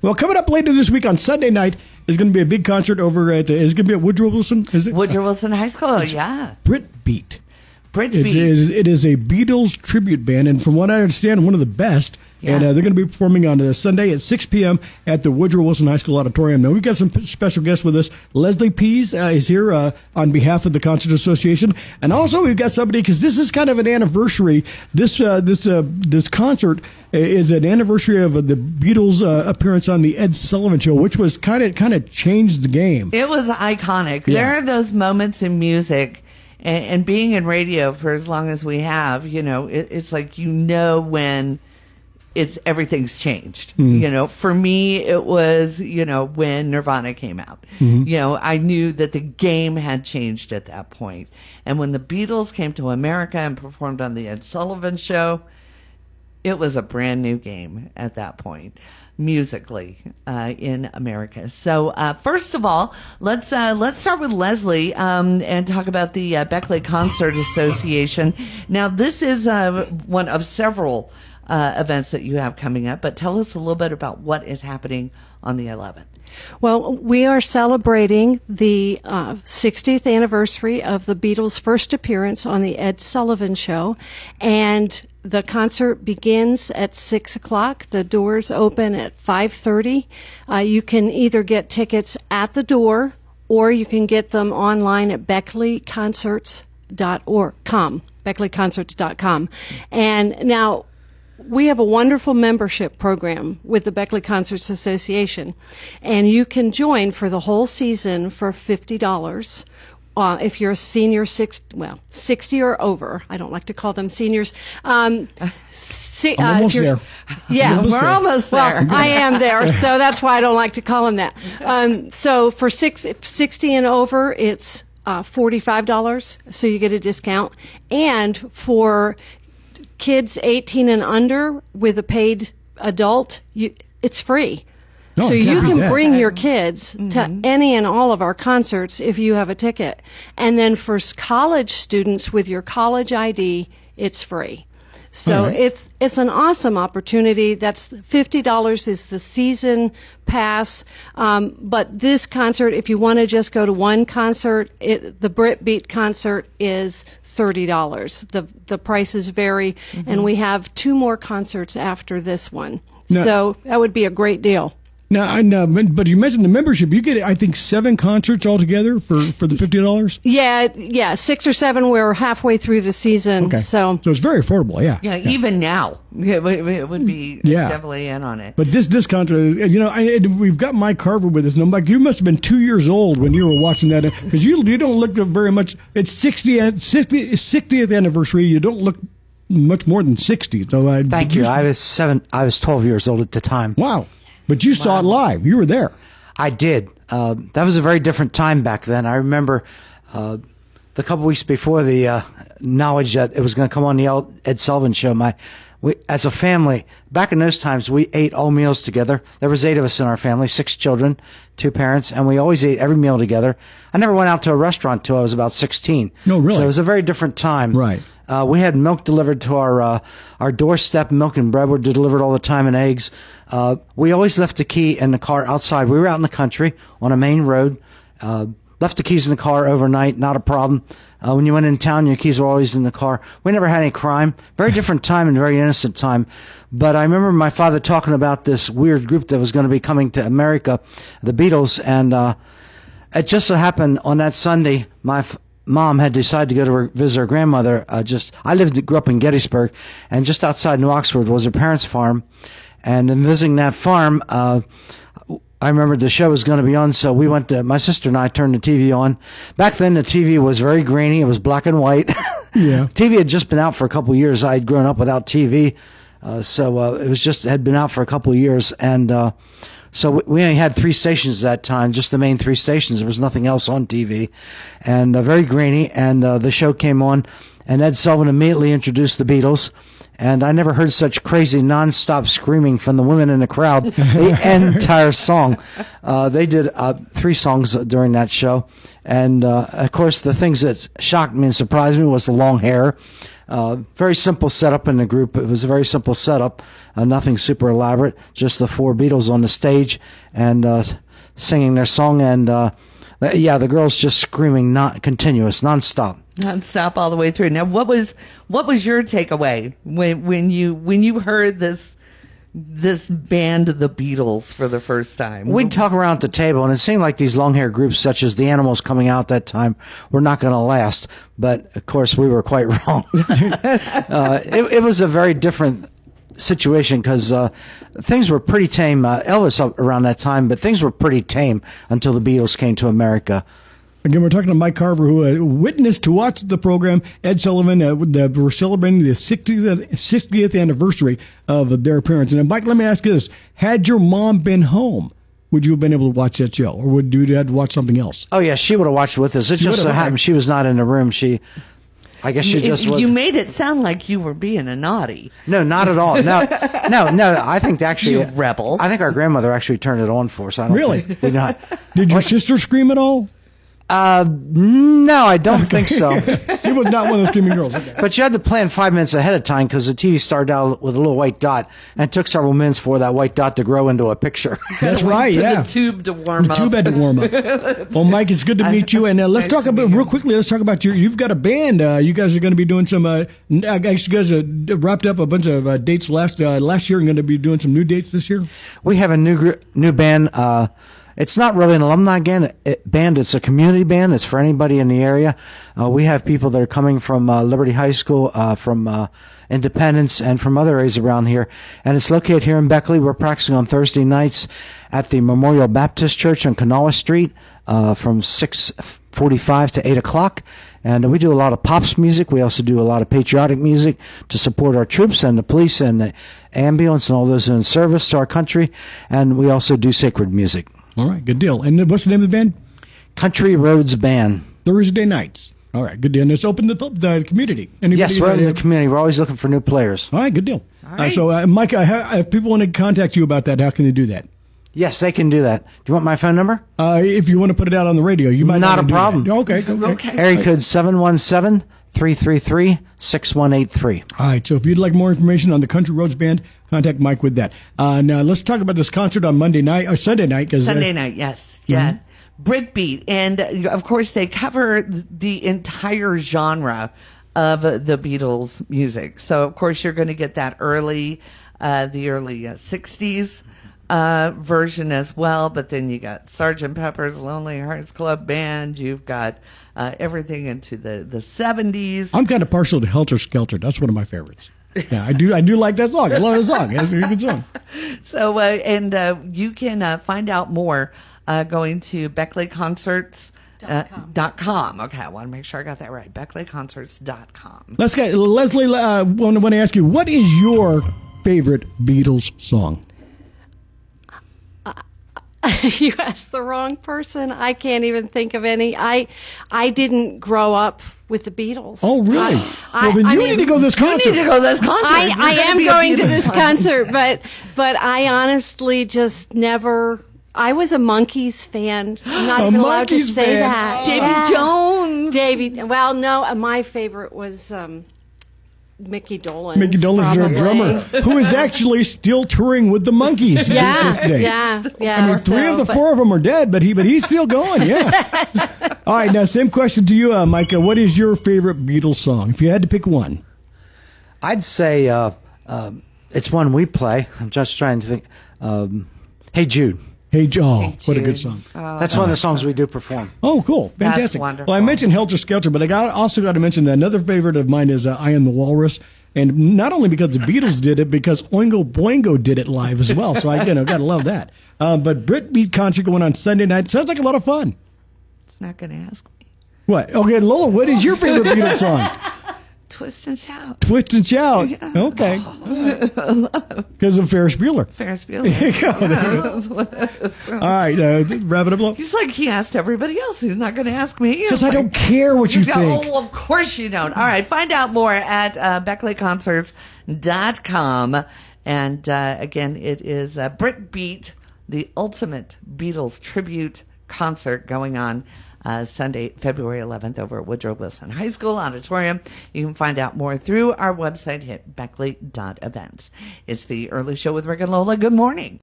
Well, coming up later this week on Sunday night is going to be a big concert over at, is going to be at Woodrow Wilson, is it? Woodrow Wilson High School, yeah. Britbeat. Britbeat. It is a Beatles tribute band, and from what I understand, one of the best. Yeah. And they're going to be performing on Sunday at 6 p.m. at the Woodrow Wilson High School Auditorium. Now, we've got some special guests with us. Leslie Pease is here on behalf of the Concert Association. And also, we've got somebody, because this is kind of an anniversary. This concert is an anniversary of the Beatles' appearance on the Ed Sullivan Show, which was kind of changed the game. It was iconic. Yeah. There are those moments in music, and being in radio for as long as we have, it's like when everything's changed. Mm-hmm. For me, it was, when Nirvana came out. Mm-hmm. I knew that the game had changed at that point. And when the Beatles came to America and performed on the Ed Sullivan Show, it was a brand new game at that point, musically, in America. So, first of all, let's start with Leslie, and talk about the Beckley Concert Association. Now, this is one of several events that you have coming up, but tell us a little bit about what is happening on the 11th. Well, we are celebrating the 60th anniversary of the Beatles' first appearance on the Ed Sullivan Show, and the concert begins at 6 o'clock. The doors open at 5:30. You can either get tickets at the door, or you can get them online at beckleyconcerts.com. And now, we have a wonderful membership program with the Beckley Concert Association, and you can join for the whole season for $50. If you're a senior, 60 or over. I don't like to call them seniors. I'm almost there. Yeah, we're almost there. Well, I am there, so that's why I don't like to call them that. So for 60 and over, it's $45, so you get a discount. And for kids 18 and under with a paid adult, it's free. No, so you can bring your kids Mm-hmm. to any and all of our concerts if you have a ticket. And then for college students with your college ID, it's free. So it's an awesome opportunity. That's $50 is the season pass. But this concert, if you want to just go to one concert, the Britbeat concert is $30. The prices vary, and we have 2 more concerts after this one. So that would be a great deal. Now, but you mentioned the membership. You get, I think, 7 concerts altogether for the $50. Yeah, 6 or 7. We're halfway through the season, okay. So it's very affordable. Yeah. Even now, it would be definitely in on it. But this concert, we've got Mike Carver with us. Now, Mike, you must have been 2 years old when you were watching that, because you don't look very much. It's 60th anniversary. You don't look much more than 60. So thank you. I was 12 years old at the time. Wow. But you saw it live. You were there. I did. That was a very different time back then. I remember the couple weeks before the knowledge that it was going to come on the Ed Sullivan Show. We, as a family, back in those times, we ate all meals together. There was 8 of us in our family, 6 children, 2 parents, and we always ate every meal together. I never went out to a restaurant till I was about 16. No, really? So it was a very different time. Right. We had milk delivered to our doorstep. Milk and bread were delivered all the time, and eggs. We always left the key in the car outside. We were out in the country on a main road. Left the keys in the car overnight, not a problem. When you went in town, your keys were always in the car. We never had any crime. Very different time and very innocent time. But I remember my father talking about this weird group that was going to be coming to America, the Beatles, and it just so happened on that Sunday, my Mom had decided to go to visit her grandmother. Grew up in Gettysburg, and just outside New Oxford was her parents' farm. And in visiting that farm, I remember the show was going to be on, so we went to, my sister and I turned the TV on. Back then, the TV was very grainy. It was black and white. Yeah. TV had just been out for a couple of years. I had grown up without TV, so it had been out for a couple of years. And so we only had 3 stations at that time, just the main 3 stations. There was nothing else on TV. And very grainy, and the show came on, and Ed Sullivan immediately introduced the Beatles. And I never heard such crazy nonstop screaming from the women in the crowd the entire song. They did 3 songs during that show. And, of course, the things that shocked me and surprised me was the long hair. Very simple setup in the group. It was a very simple setup. nothing super elaborate, just the four Beatles on the stage and singing their song, and the girls just screaming, continuous, nonstop. Nonstop all the way through. Now, what was your takeaway when you heard this band, the Beatles, for the first time? We'd talk around at the table, and it seemed like these long-haired groups, such as the Animals coming out that time, were not going to last. But of course, we were quite wrong. It was a very different situation because things were pretty tame. Elvis around that time, but things were pretty tame until the Beatles came to America. Again, we're talking to Mike Carver, who witnessed to watch the program. Ed Sullivan, we're celebrating the 60th anniversary of their appearance. And Mike, let me ask you this. Had your mom been home, would you have been able to watch that show? Or would you have to watch something else? Oh, yeah, she would have watched with us. It just so happened she was not in the room. I guess she just was. You made it sound like you were being a naughty. No, not at all. No. I think actually, you rebel. I think our grandmother actually turned it on for us. Really? Not. Did your sister scream at all? No, I don't think so. She was not one of the screaming girls. Okay. But you had to plan 5 minutes ahead of time because the TV started out with a little white dot, and it took several minutes for that white dot to grow into a picture. That's right, yeah. The tube to warm up. The tube had to warm up. Well, Mike, it's good to meet you. And let's talk about, real quickly, let's talk about you've got a band. You guys are going to be doing some, I guess you guys wrapped up a bunch of dates last year and going to be doing some new dates this year? We have a new band. It's not really an alumni band. It's a community band. It's for anybody in the area. We have people that are coming from Liberty High School, from Independence, and from other areas around here. And it's located here in Beckley. We're practicing on Thursday nights at the Memorial Baptist Church on Kanawha Street from 6:45 to 8 o'clock. And we do a lot of pops music. We also do a lot of patriotic music to support our troops and the police and the ambulance and all those in service to our country. And we also do sacred music. All right, good deal. And what's the name of the band? Country Roads Band. Thursday nights. All right, good deal. And it's open to the community. Yes, we're in the community. We're always looking for new players. All right, good deal. All right. So, Mike, if people want to contact you about that, how can they do that? Yes, they can do that. Do you want my phone number? If you want to put it out on the radio, you might not a problem. Okay. Area code 717-333-6183. All right, so if you'd like more information on the Country Roads Band, contact Mike with that. Now, let's talk about this concert on Sunday night. Sunday night, yes. Yeah. Britbeat. And, of course, they cover the entire genre of the Beatles music. So, of course, you're going to get that the early 60s version as well, but then you got Sgt. Pepper's Lonely Hearts Club Band. You've got everything into the 70s. I'm kind of partial to Helter Skelter. That's one of my favorites. Yeah, I do like that song. I love the song. It's a good song. So, you can find out more going to BeckleyConcerts.com. Okay, I want to make sure I got that right. BeckleyConcerts.com. Let's get Leslie. Want to ask you, what is your favorite Beatles song? You asked the wrong person. I can't even think of any. I didn't grow up with the Beatles. Oh, really? Well, then you need to go to this concert. You need to go to this concert. I am going to this concert, but I honestly just never. I was a Monkees fan. I'm not even allowed to say that. Davy Jones. Well, no, my favorite was Mickey Dolenz. Mickey Dolenz is our drummer, who is actually still touring with the Monkees. Yeah. I mean, three of the four of them are dead, but he's still going. Yeah. All right, now same question to you, Micah. What is your favorite Beatles song? If you had to pick one, I'd say it's one we play. I'm just trying to think. Hey Jude. Hey Jude. What a good song. That's one of the songs we do perform. Oh, cool. Fantastic. That's wonderful. Well, I mentioned Helter Skelter, but I also got to mention that another favorite of mine is I Am the Walrus. And not only because the Beatles did it, because Oingo Boingo did it live as well. So I got to love that. But Britbeat concert going on Sunday night. Sounds like a lot of fun. It's not going to ask me. What? Okay, Lola, what is your favorite Beatles song? Twist and Shout. Twist and Shout. Yeah. Okay. Because of Ferris Bueller. Ferris Bueller. There you go. All right, wrap it up. Lola. He's like he asked everybody else. He's not going to ask me. Because I don't care what you think. Oh, of course you don't. All right, find out more at BeckleyConcerts.com. And again, it is Britbeat, the ultimate Beatles tribute concert going on Sunday, February 11th over at Woodrow Wilson High School Auditorium. You can find out more through our website at beckley.events. It's the Early Show with Rick and Lola. Good morning.